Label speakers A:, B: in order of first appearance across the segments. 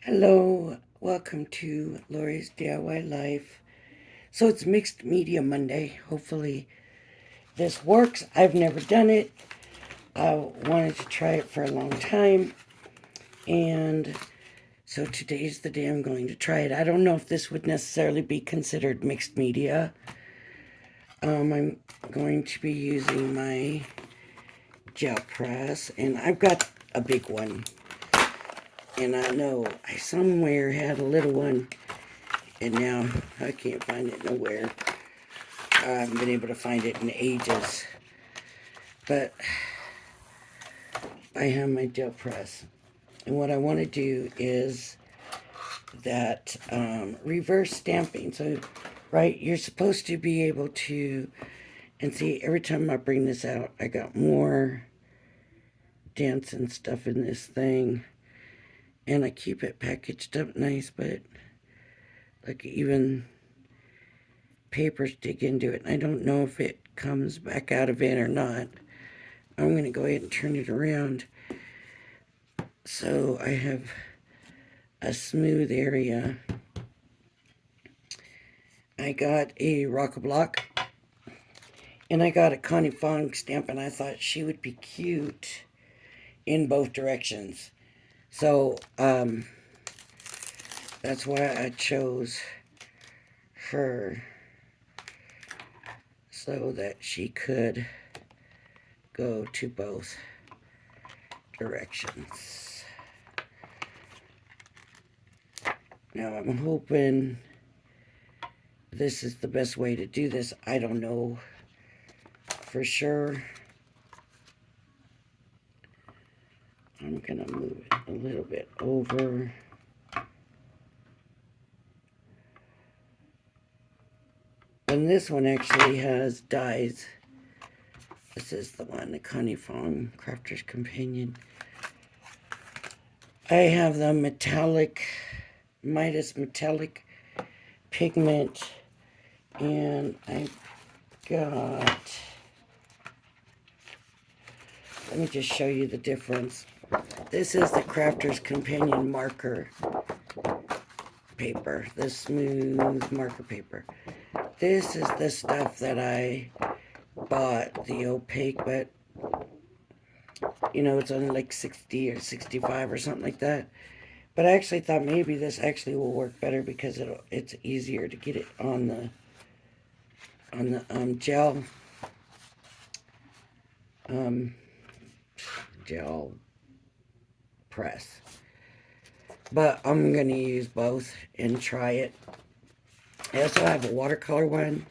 A: Hello, welcome to Lori's DIY Life. So it's Mixed Media Monday. Hopefully this works. I've never done it. I wanted to try it for a long time. And so today's the day I'm going to try it. I don't know if this would necessarily be considered mixed media. I'm going to be using my gel press, and I've got a big one. And I know I somewhere had a little one, and now I can't find it nowhere. I haven't been able to find it in ages. But I have my gel press. And what I want to do is that reverse stamping. So, right, you're supposed to be able to, and see, every time I bring this out, I got more dents and stuff in this thing. And I keep it packaged up nice, but like even papers dig into it. I don't know if it comes back out of it or not. I'm going to go ahead and turn it around so I have a smooth area. I got a rock-a-block, and I got a Connie Fong stamp, and I thought she would be cute in both directions. So that's why I chose her, so that she could go to both directions. Now I'm hoping this is the best way to do this. I don't know for sure. I'm gonna move it a little bit over. And this one actually has dies. This is the one, the Connie Fong Crafter's Companion. I have the metallic, Midas metallic pigment, and I got, let me just show you the difference. This is the Crafter's Companion marker paper, the smooth marker paper. This is the stuff that I bought, the opaque, but you know, it's only like 60 or 65 or something like that. But I actually thought maybe this actually will work better because it's easier to get it on the gel um, gel press. But I'm going to use both and try it. I also have a watercolor one.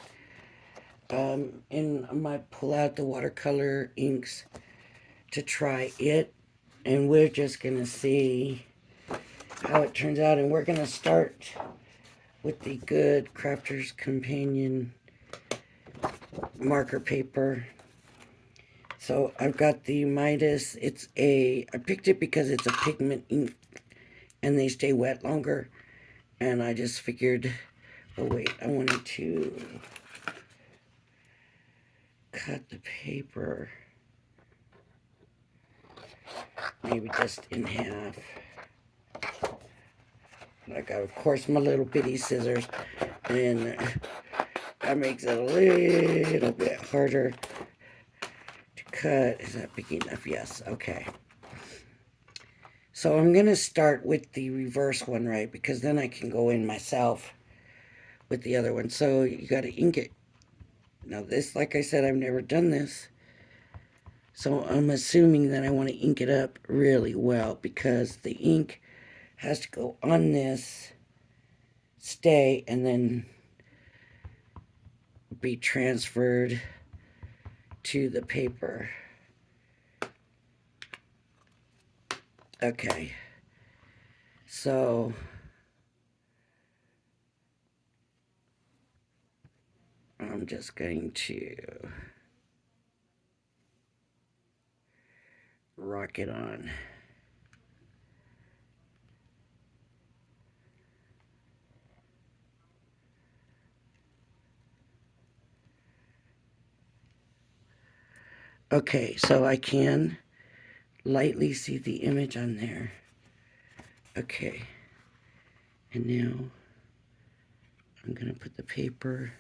A: And I might pull out the watercolor inks to try it. And we're just going to see how it turns out. And we're going to start with the good Crafter's Companion marker paper. So I've got the Midas. I picked it because it's a pigment ink and they stay wet longer. And I just figured, oh wait, I wanted to cut the paper maybe just in half. I got, of course, my little bitty scissors, and that makes it a little bit harder to cut. Is that big enough? Yes. Okay. So I'm going to start with the reverse one, right? Because then I can go in myself with the other one. So you got to ink it. Now this, like I said, I've never done this. So I'm assuming that I want to ink it up really well because the ink has to go on this, stay, and then be transferred to the paper. Okay. So I'm just going to rock it on. Okay, so I can lightly see the image on there. Okay. And now I'm going to put the paper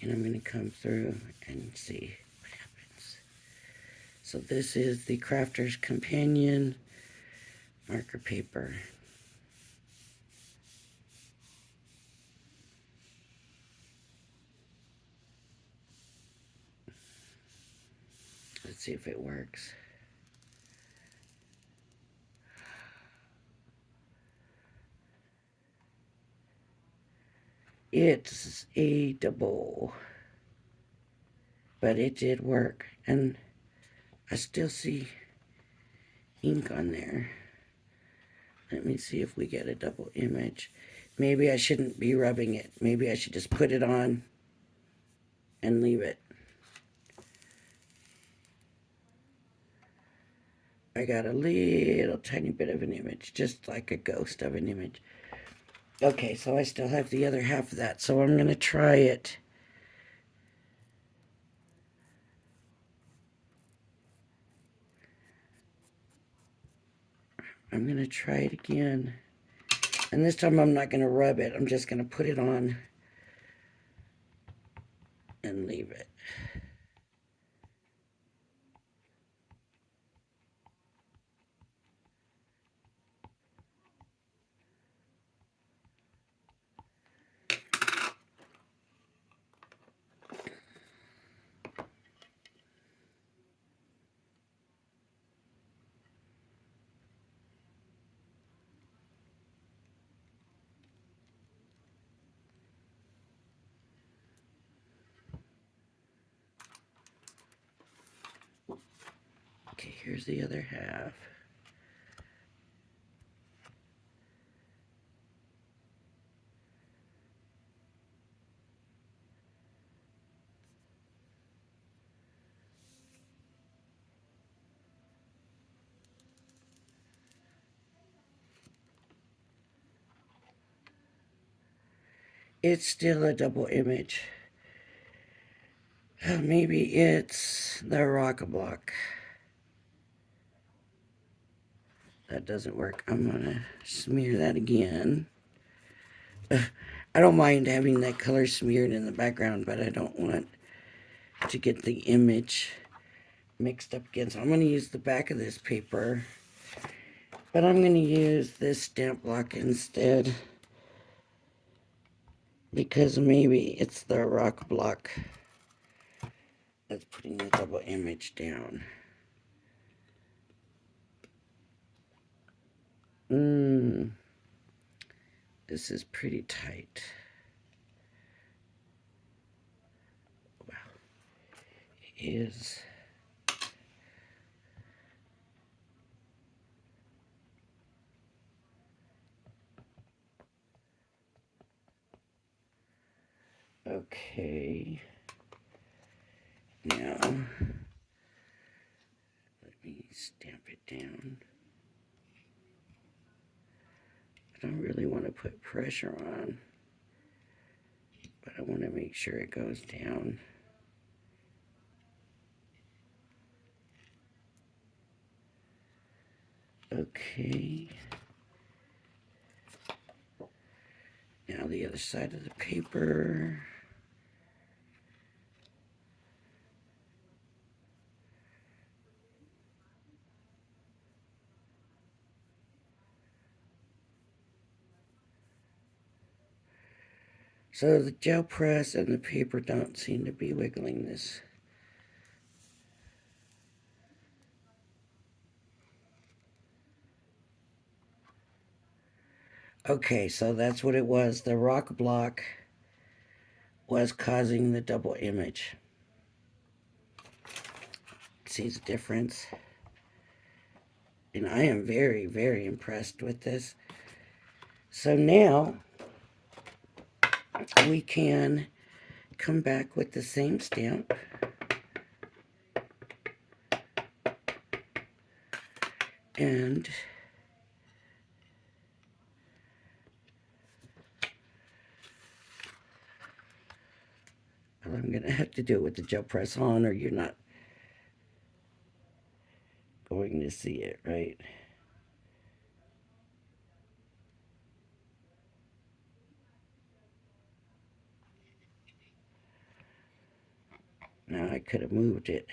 A: and I'm going to come through and see what happens. So this is the Crafter's Companion marker paper. Let's see if it works. It's a double, but it did work, and I still see ink on there. Let me see if we get a double image. Maybe I shouldn't be rubbing it. Maybe I should just put it on and leave it. I got a little tiny bit of an image, just like a ghost of an image. Okay, so I still have the other half of that, so I'm going to try it. I'm going to try it again. And this time I'm not going to rub it. I'm just going to put it on and leave it. Okay, here's the other half. It's still a double image. Maybe it's the rock block. That doesn't work. I'm gonna smear that again. I don't mind having that color smeared in the background, but I don't want to get the image mixed up again. So I'm gonna use the back of this paper, but I'm gonna use this stamp block instead because maybe it's the rock block that's putting the double image down. This is pretty tight. Wow. It is. Okay. Now, let me stamp it down. I don't really want to put pressure on, but I want to make sure it goes down. Okay. Now the other side of the paper. So the gel press and the paper don't seem to be wiggling this. Okay, so that's what it was. The rock block was causing the double image. See the difference? And I am very, very impressed with this. So now we can come back with the same stamp. And I'm going to have to do it with the gel press on or you're not going to see it, right? Now I could have moved it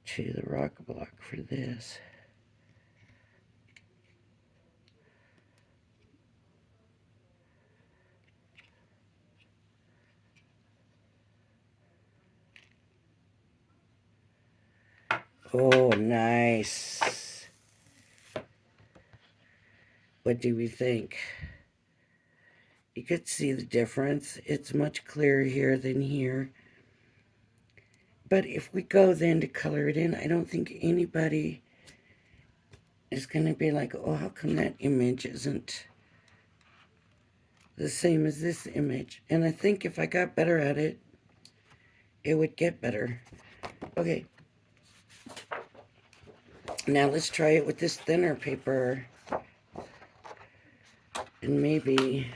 A: to the rock block for this. Oh, nice. What do we think? You could see the difference. It's much clearer here than here. But if we go then to color it in, I don't think anybody is going to be like, oh, how come that image isn't the same as this image? And I think if I got better at it, it would get better. Okay. Now let's try it with this thinner paper. And maybe,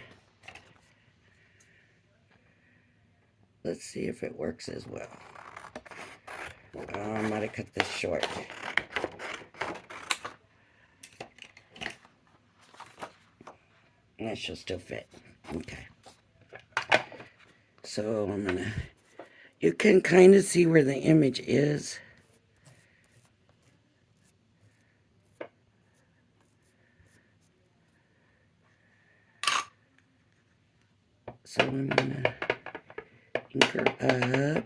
A: let's see if it works as well. Oh, I might have cut this short. That should still fit. Okay. So I'm gonna, you can kind of see where the image is. So I'm gonna ink her up,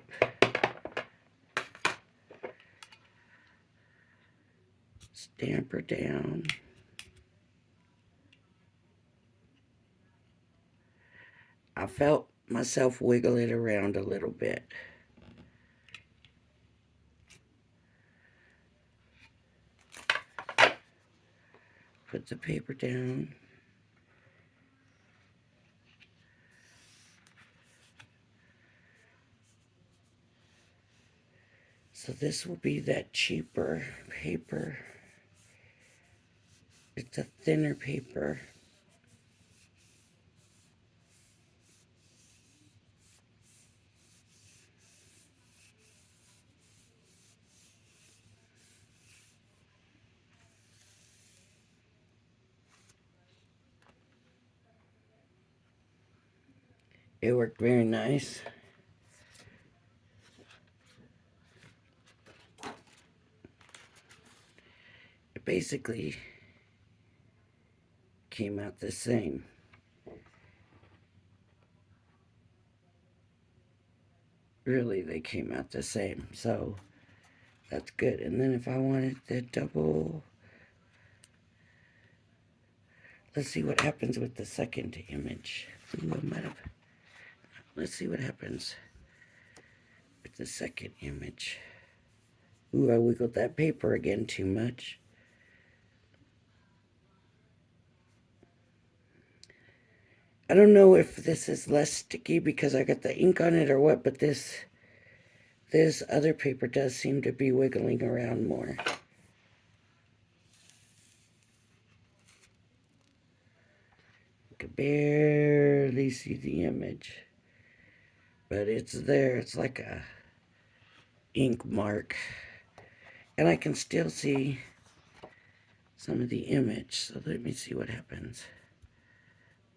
A: stamp her down. I felt myself wiggle it around a little bit. Put the paper down. So this will be that cheaper paper. It's a thinner paper. It worked very nice. It basically came out the same. Really, they came out the same. So that's good. And then if I wanted the double, let's see what happens with the second image. Ooh, I might have, let's see what happens with the second image. Ooh, I wiggled that paper again too much. I don't know if this is less sticky because I got the ink on it or what, but this other paper does seem to be wiggling around more. You can barely see the image, but it's there. It's like a ink mark. And I can still see some of the image, so let me see what happens.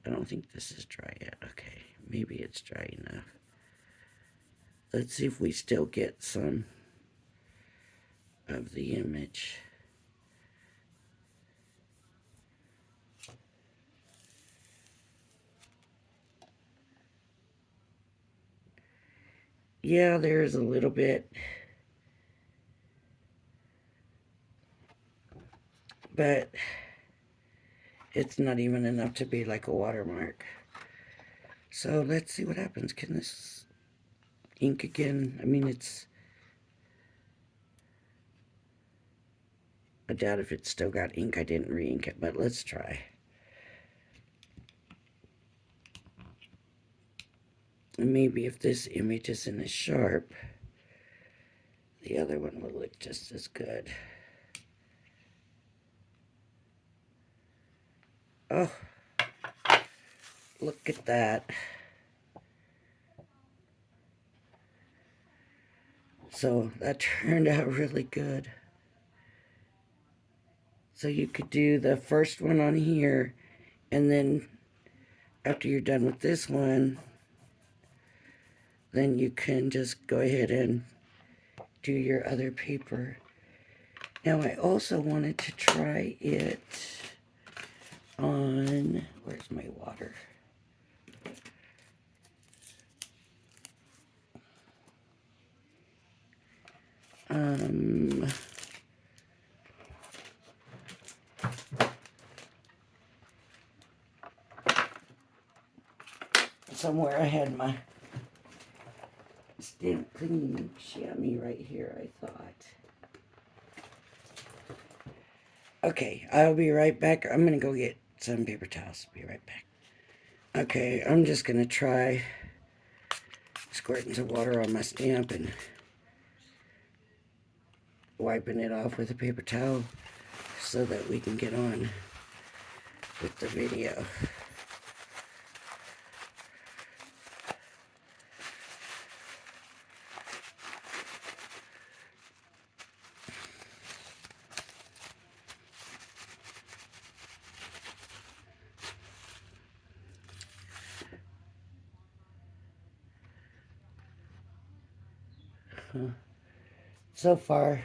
A: I don't think this is dry yet. Okay, maybe it's dry enough. Let's see if we still get some of the image. Yeah, there's a little bit. But it's not even enough to be like a watermark. So let's see what happens. Can this ink again? I mean, I doubt if it's still got ink. I didn't re-ink it, but let's try. And maybe if this image isn't as sharp, the other one will look just as good. Oh, look at that. So that turned out really good. So you could do the first one on here, and then after you're done with this one, then you can just go ahead and do your other paper. Now I also wanted to try it on, where's my water? Somewhere I had my stamp cleaning chamois right here, I thought. Okay, I'll be right back. I'm gonna go get some paper towels. Be right back. Okay, I'm just gonna try squirting some water on my stamp and wiping it off with a paper towel so that we can get on with the video. So far,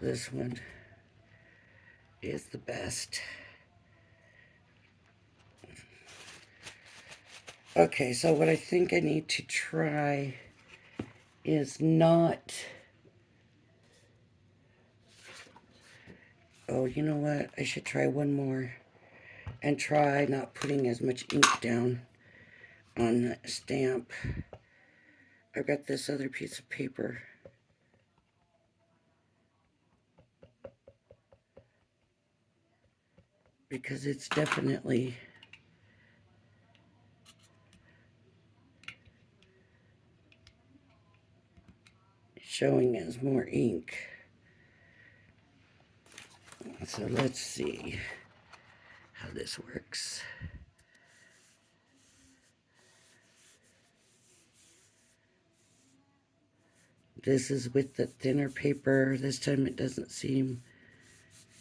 A: this one is the best. Okay, so what I think I need to try is not... Oh, you know what? I should try one more and try not putting as much ink down on the stamp. I've got this other piece of paper. Because it's definitely showing as more ink. So let's see how this works. This is with the thinner paper. This time it doesn't seem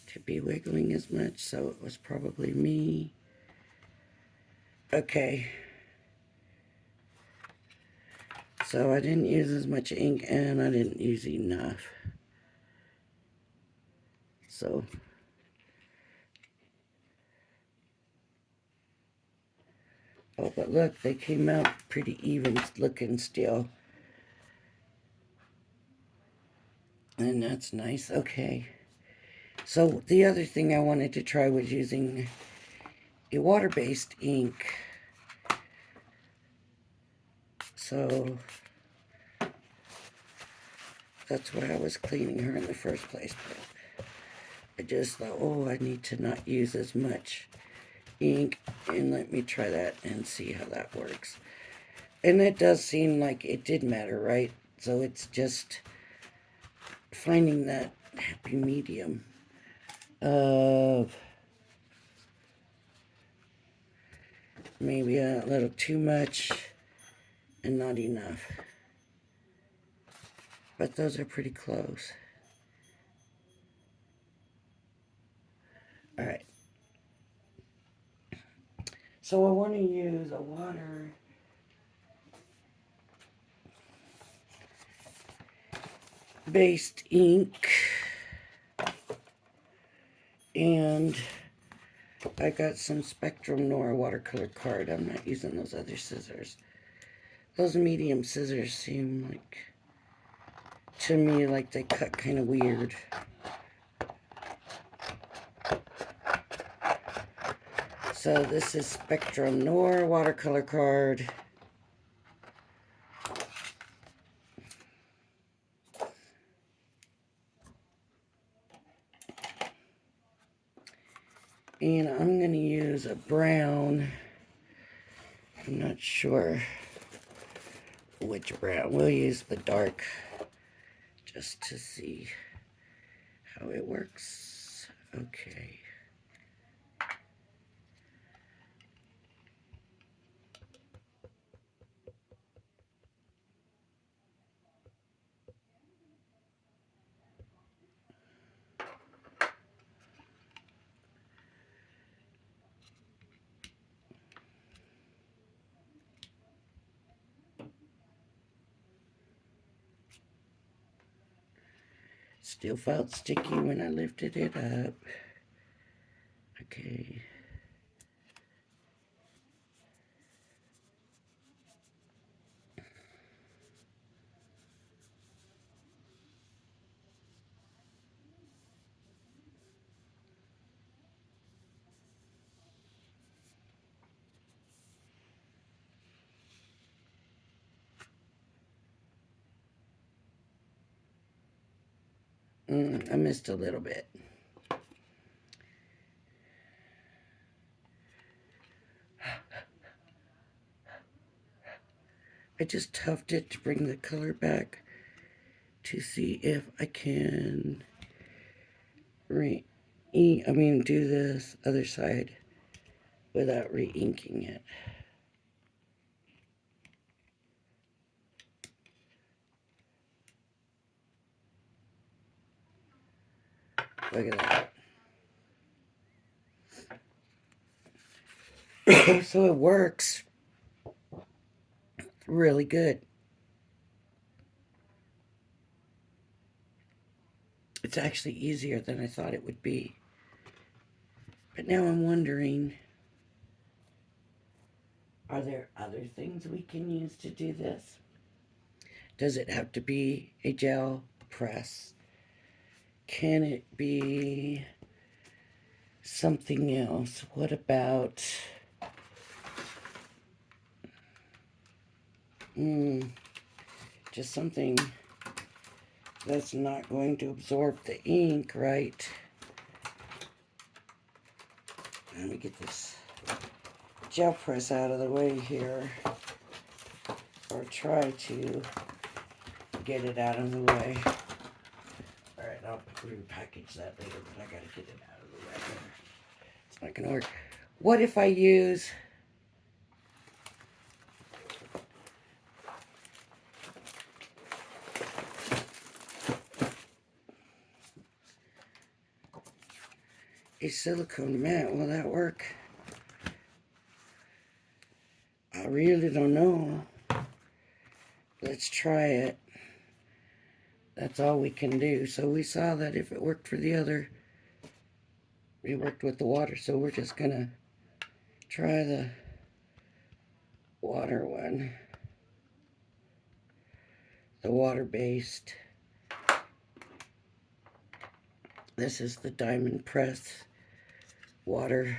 A: to be wiggling as much, so it was probably me. Okay. So I didn't use as much ink and I didn't use enough. So oh, but look, they came out pretty even looking still. And that's nice. Okay. So the other thing I wanted to try was using a water-based ink. So that's why I was cleaning her in the first place. But I just thought, oh, I need to not use as much ink. And let me try that and see how that works. And it does seem like it did matter, right? So it's just finding that happy medium of maybe a little too much and not enough. But those are pretty close. All right. So I want to use a water-based ink. And I got some Spectrum Noir watercolor card. I'm not using those other scissors. Those medium scissors seem like, to me, like they cut kind of weird. So this is Spectrum Noir watercolor card. And I'm going to use a brown. I'm not sure which brown. We'll use the dark just to see how it works. Okay. Still felt sticky when I lifted it up. Okay. I missed a little bit. I just tuffed it to bring the color back to see if I can do this other side without re-inking it. Look at that. So it works really good. It's actually easier than I thought it would be. But now I'm wondering, are there other things we can use to do this? Does it have to be a gel press? Can it be something else? What about just something that's not going to absorb the ink, right? Let me get this gel press out of the way here, or try to get it out of the way. Alright, I'll repackage that later, but I gotta get it out of the way. It's not gonna work. What if I use a silicone mat? Will that work? I really don't know. Let's try it. That's all we can do. So we saw that if it worked for the other, it worked with the water. So we're just gonna try the water one. The water-based. This is the Diamond Press water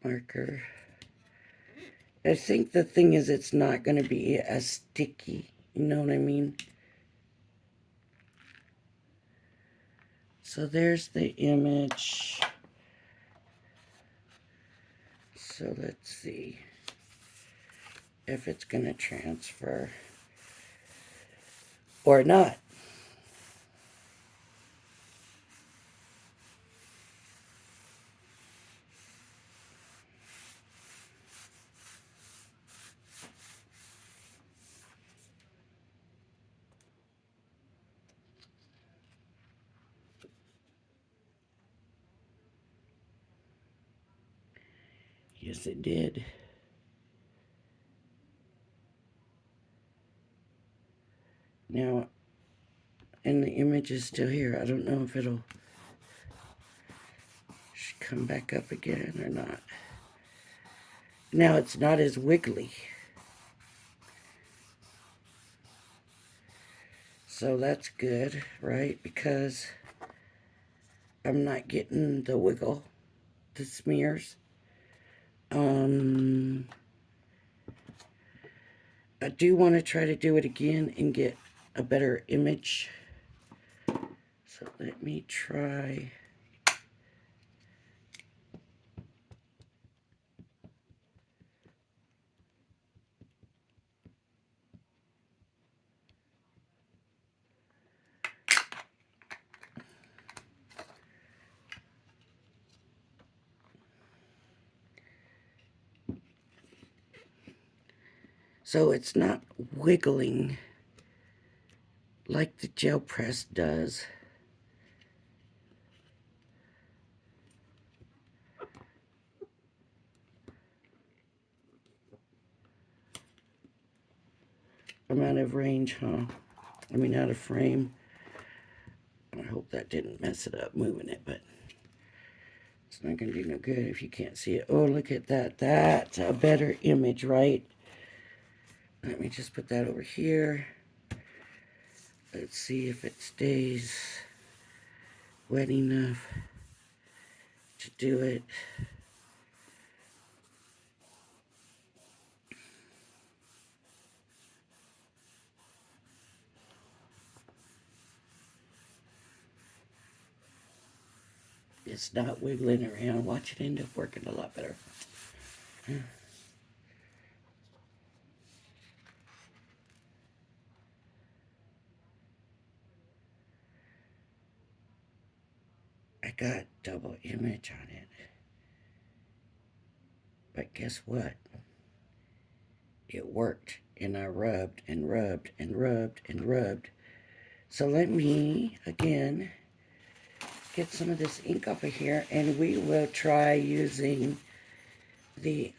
A: marker. I think the thing is it's not going to be as sticky. You know what I mean? So there's the image. So let's see if it's going to transfer or not. Yes, it did. Now, and the image is still here. I don't know if it'll come back up again or not. Now it's not as wiggly. So that's good, right? Because I'm not getting the wiggle, the smears. I do want to try to do it again and get a better image. So let me try. So it's not wiggling like the gel press does. I'm out of range, huh? I mean, out of frame. hope that didn't mess it up moving it, but it's not going to do no good if you can't see it. Oh, look at that. That's a better image, right? Let me just put that over here. Let's see if it stays wet enough to do it. It's not wiggling around. Watch it end up working a lot better. I got double image on it. But guess what? It worked. And I rubbed and rubbed and rubbed and rubbed. So let me, again, get some of this ink off of here, and we will try using the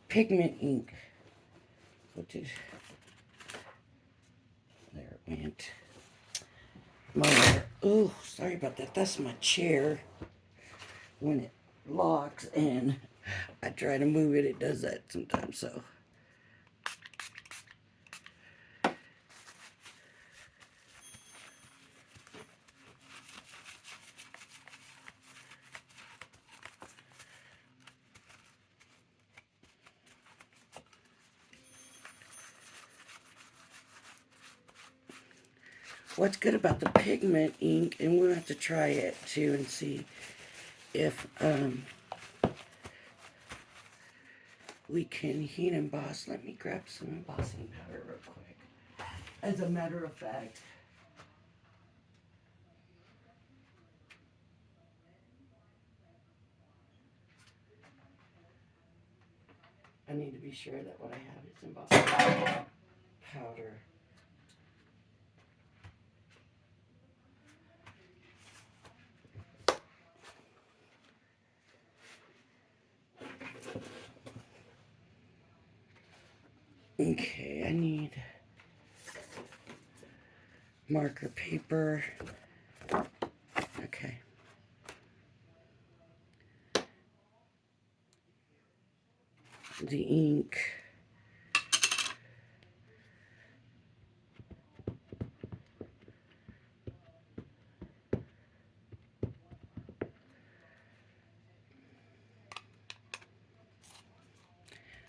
A: pigment ink. There it went. Oh, sorry about that. That's my chair. When it locks and I try to move it, it does that sometimes. So what's good about the pigment ink, and we'll have to try it too and see if we can heat emboss. Let me grab some embossing powder real quick. As a matter of fact, I need to be sure that what I have is embossing powder. Okay, I need marker paper. Okay. The ink.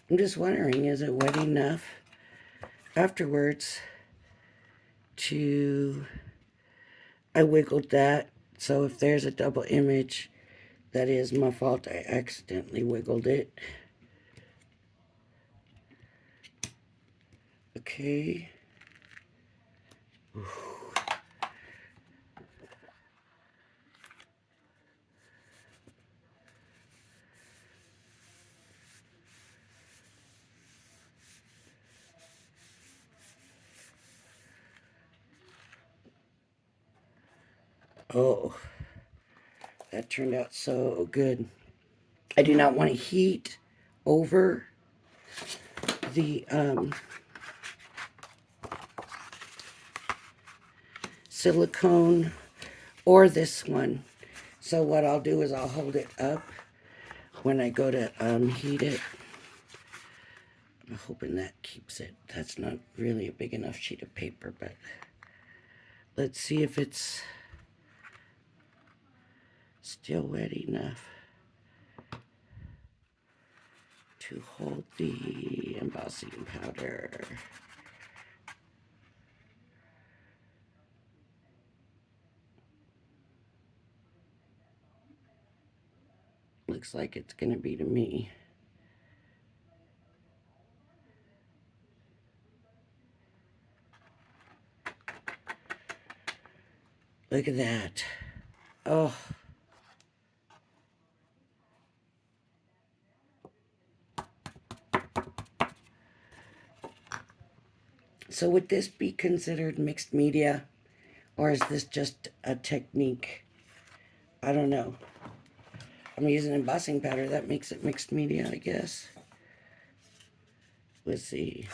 A: I'm just wondering, is it wet enough afterwards to... I wiggled that, so if there's a double image, that is my fault. I accidentally wiggled it. Okay. Oh, that turned out so good. I do not want to heat over the silicone or this one. So what I'll do is I'll hold it up when I go to heat it. I'm hoping that keeps it. That's not really a big enough sheet of paper, but let's see if it's still wet enough to hold the embossing powder. Looks like it's gonna be to me. Look at that. Oh. So would this be considered mixed media, or is this just a technique? I don't know. I'm using embossing powder. That makes it mixed media, I guess. Let's see.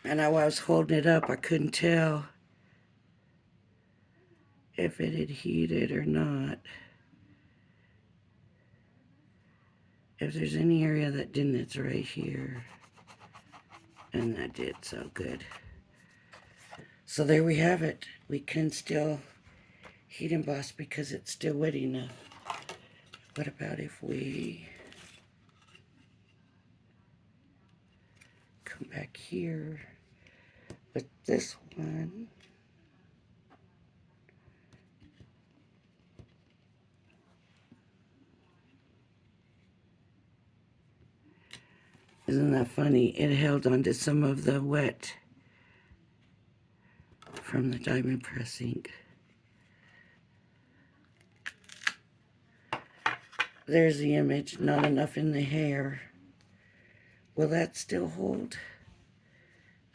A: And while I was holding it up, I couldn't tell if it had heated or not. If there's any area that didn't, it's right here. And that did, so good. So there we have it. We can still heat emboss because it's still wet enough. What about if we come back here with this one? Isn't that funny? It held on to some of the wet from the diamond press ink. There's the image, not enough in the hair. Will that still hold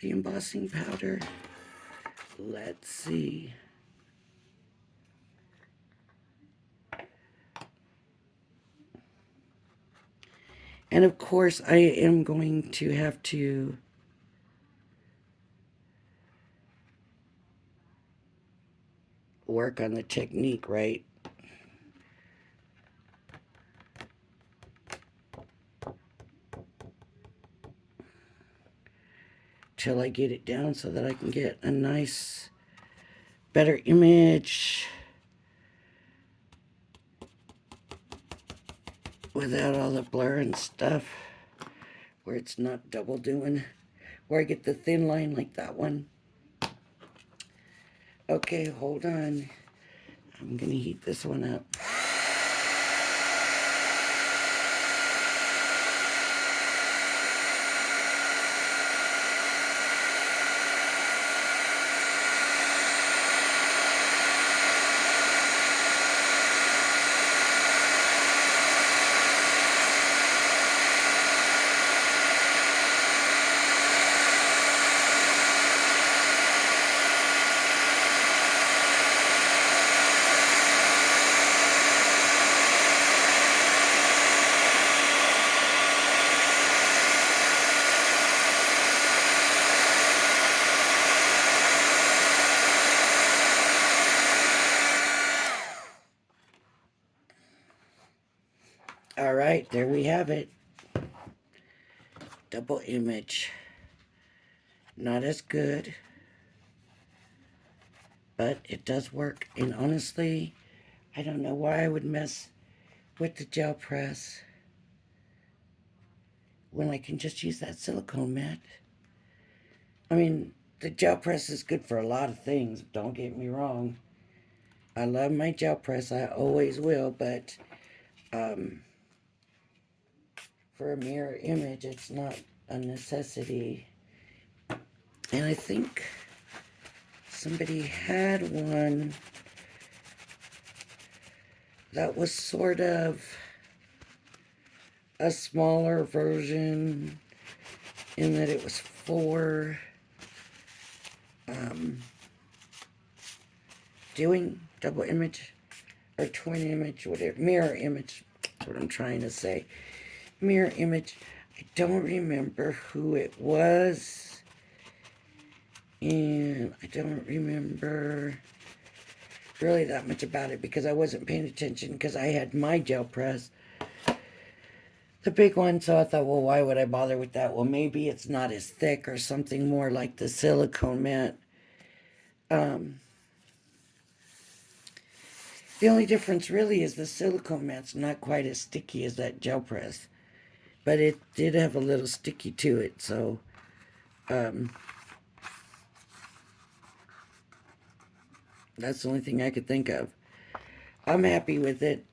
A: the embossing powder? Let's see. And of course, I am going to have to work on the technique, right? Till I get it down so that I can get a nice, better image without all the blur and stuff, where it's not double doing, where I get the thin line like that one. Okay, hold on. I'm gonna heat this one up. All right, there we have it. Double image. Not as good, but it does work. And honestly, I don't know why I would mess with the gel press when I can just use that silicone mat. I mean, the gel press is good for a lot of things, don't get me wrong. I love my gel press, I always will, but for a mirror image, it's not a necessity. And I think somebody had one that was sort of a smaller version in that it was for doing double image or twin image, whatever, mirror image. That's what I'm trying to say. Mirror image. I don't remember who it was, and I don't remember really that much about it because I wasn't paying attention because I had my gel press. the big one. So I thought, well, why would I bother with that? Well, maybe it's not as thick or something more like the silicone mat. Um, the only difference really is the silicone mat's not quite as sticky as that gel press, but it did have a little sticky to it. So um, that's the only thing I could think of. I'm happy with it.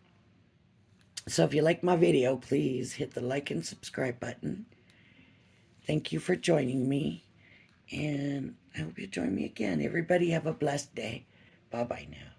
A: So if you like my video, please hit the like and subscribe button. Thank you for joining me, and I hope you join me again. Everybody have a blessed day. Bye-bye now.